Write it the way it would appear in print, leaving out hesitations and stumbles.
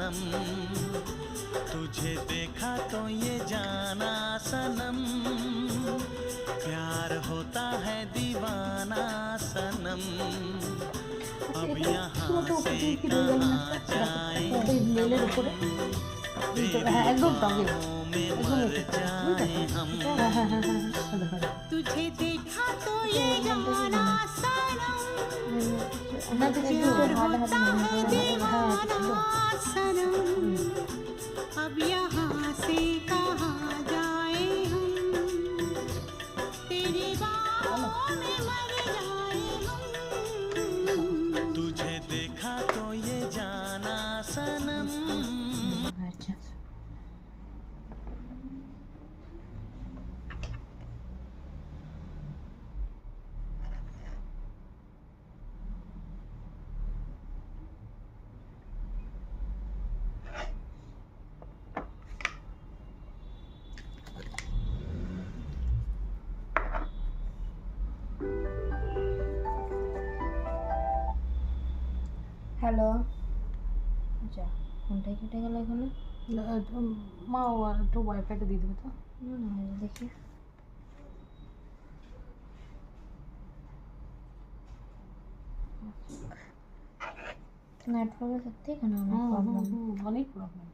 सनम, तुझे देखा तो ये जाना सनम, प्यार होता है दीवाना सनम, अब यहाँ से कहाँ जाए में मर जाए हम। तुझे देखा तो ये जाना सनम, प्यार होता है दीवाना सनम, अब यहाँ से कहाँ जाए हम, तेरी बाहों में मर जाए हम। तुझे देखा तो ये जाना सनम। হ্যালো, আচ্ছা ফোনটা কেটে গেল এখানে। মা একটু ওয়াইফাইটা দিয়ে দেবে তো। দেখি नेटवर्क सत्य का नाम है प्रॉब्लम। অনেক প্রবলেম।